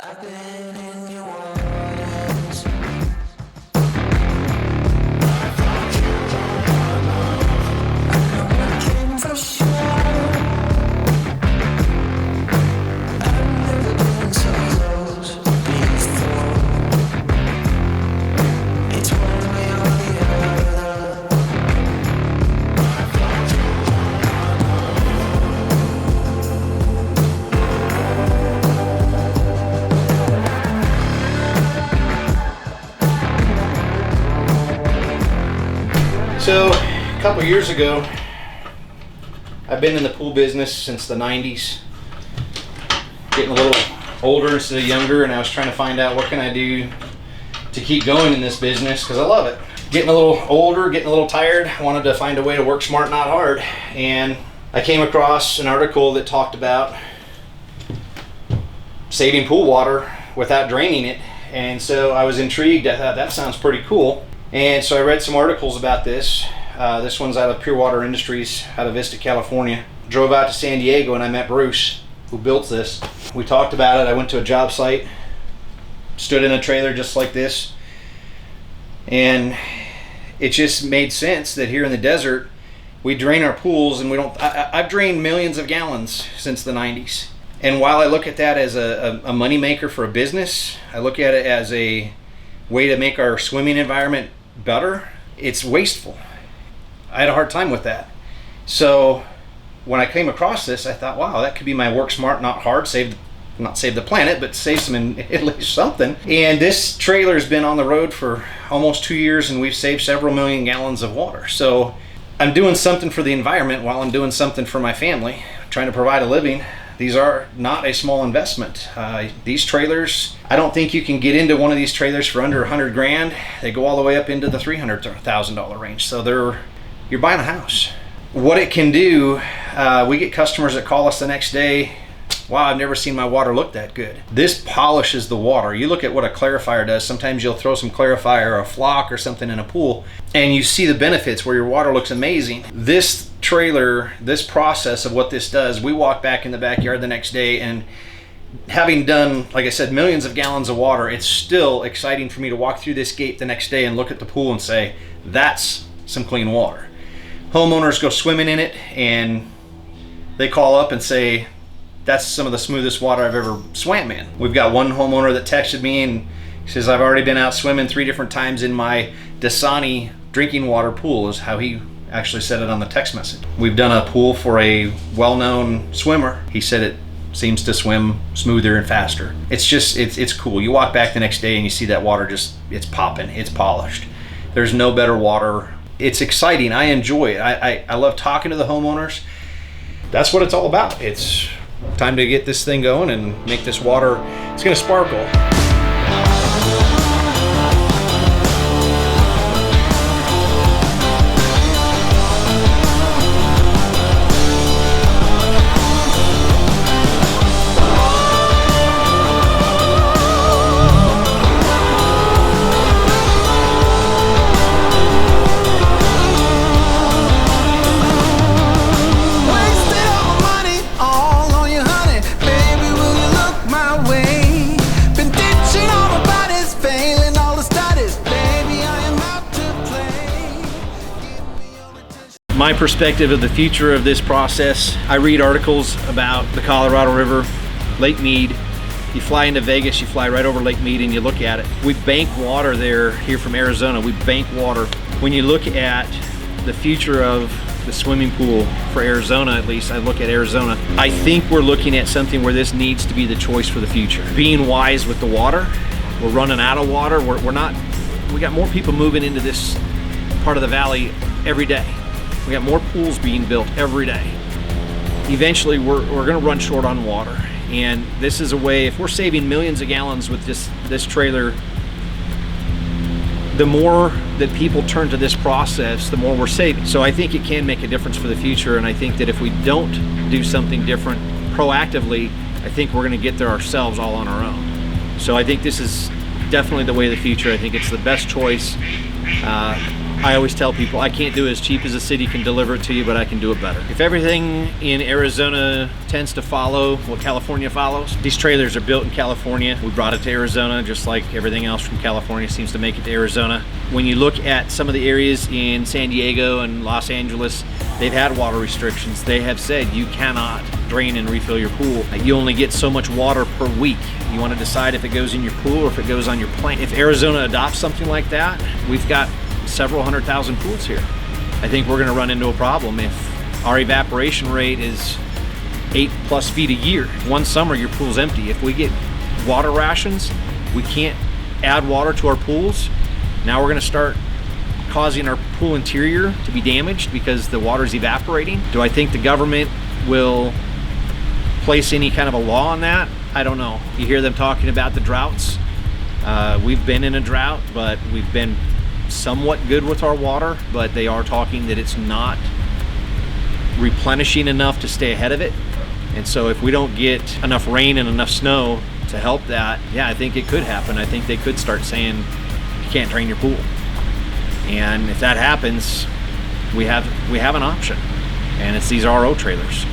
I've been in your waters. I know I can for sure. I've never been so close before. It's one way or the other. So, a couple years ago, I've been in the pool business since the 90s, getting a little older instead of younger, and I was trying to find out what can I do to keep going in this business, because I love it. Getting a little older, getting a little tired, I wanted to find a way to work smart, not hard, and I came across an article that talked about saving pool water without draining it, and so I was intrigued. I thought that sounds pretty cool. And so I read some articles about this. This one's out of Pure Water Industries out of Vista, California. Drove out to San Diego and I met Bruce, who built this. We talked about it. I went to a job site, stood in a trailer just like this, and it just made sense that here in the desert, we drain our pools and we don't. I've drained millions of gallons since the 90s. And while I look at that as a money maker for a business, I look at it as a way to make our swimming environment better. It's wasteful. I had a hard time with that. So when I came across this, I thought, wow, that could be my work smart, not hard, not save the planet, but save some, at least something. And this trailer's been on the road for almost 2 years and we've saved several million gallons of water. So I'm doing something for the environment while I'm doing something for my family, trying to provide a living. These are not a small investment. These trailers, I don't think you can get into one of these trailers for under 100 grand. They go all the way up into the $300,000 range. So you're buying a house. What it can do, we get customers that call us the next day. Wow, I've never seen my water look that good. This polishes the water. You look at what a clarifier does. Sometimes you'll throw some clarifier or a flock or something in a pool and you see the benefits where your water looks amazing. This trailer, this process of what this does, we walk back in the backyard the next day and having done, like I said, millions of gallons of water, it's still exciting for me to walk through this gate the next day and look at the pool and say, that's some clean water. Homeowners go swimming in it and they call up and say, that's some of the smoothest water I've ever swam in. We've got one homeowner that texted me and says, I've already been out swimming 3 different times in my Dasani drinking water pool, is how he actually said it on the text message. We've done a pool for a well-known swimmer. He said it seems to swim smoother and faster. It's just, it's cool. You walk back the next day and you see that water just, it's popping, it's polished. There's no better water. It's exciting. I enjoy it. I love talking to the homeowners. That's what it's all about. It's time to get this thing going and make this water, it's gonna sparkle. My perspective of the future of this process, I read articles about the Colorado River, Lake Mead. You fly into Vegas, you fly right over Lake Mead and you look at it. We bank water there, here from Arizona, we bank water. When you look at the future of the swimming pool for Arizona, at least I look at Arizona, I think we're looking at something where this needs to be the choice for the future. Being wise with the water, we're running out of water. We got more people moving into this part of the valley every day. We got more pools being built every day. Eventually, we're going to run short on water. And this is a way, if we're saving millions of gallons with this trailer, the more that people turn to this process, the more we're saving. So I think it can make a difference for the future. And I think that if we don't do something different proactively, I think we're going to get there ourselves all on our own. So I think this is definitely the way of the future. I think it's the best choice. I always tell people I can't do it as cheap as the city can deliver it to you, but I can do it better. If everything in Arizona tends to follow what California follows, these trailers are built in California. We brought it to Arizona, just like everything else from California seems to make it to Arizona. When you look at some of the areas in San Diego and Los Angeles, they've had water restrictions. They have said you cannot drain and refill your pool. You only get so much water per week. You want to decide if it goes in your pool or if it goes on your plant. If Arizona adopts something like that, we've got several 100,000 pools here. I think we're going to run into a problem if our evaporation rate is 8+ feet a year. One summer your pool's empty. If we get water rations, we can't add water to our pools. Now we're going to start causing our pool interior to be damaged because the water's evaporating. Do I think the government will place any kind of a law on that? I don't know. You hear them talking about the droughts. We've been in a drought, but we've been somewhat good with our water, but they are talking that it's not replenishing enough to stay ahead of it. And so if we don't get enough rain and enough snow to help that, yeah, I think it could happen. I think they could start saying you can't drain your pool. And if that happens, we have an option, and it's these RO trailers.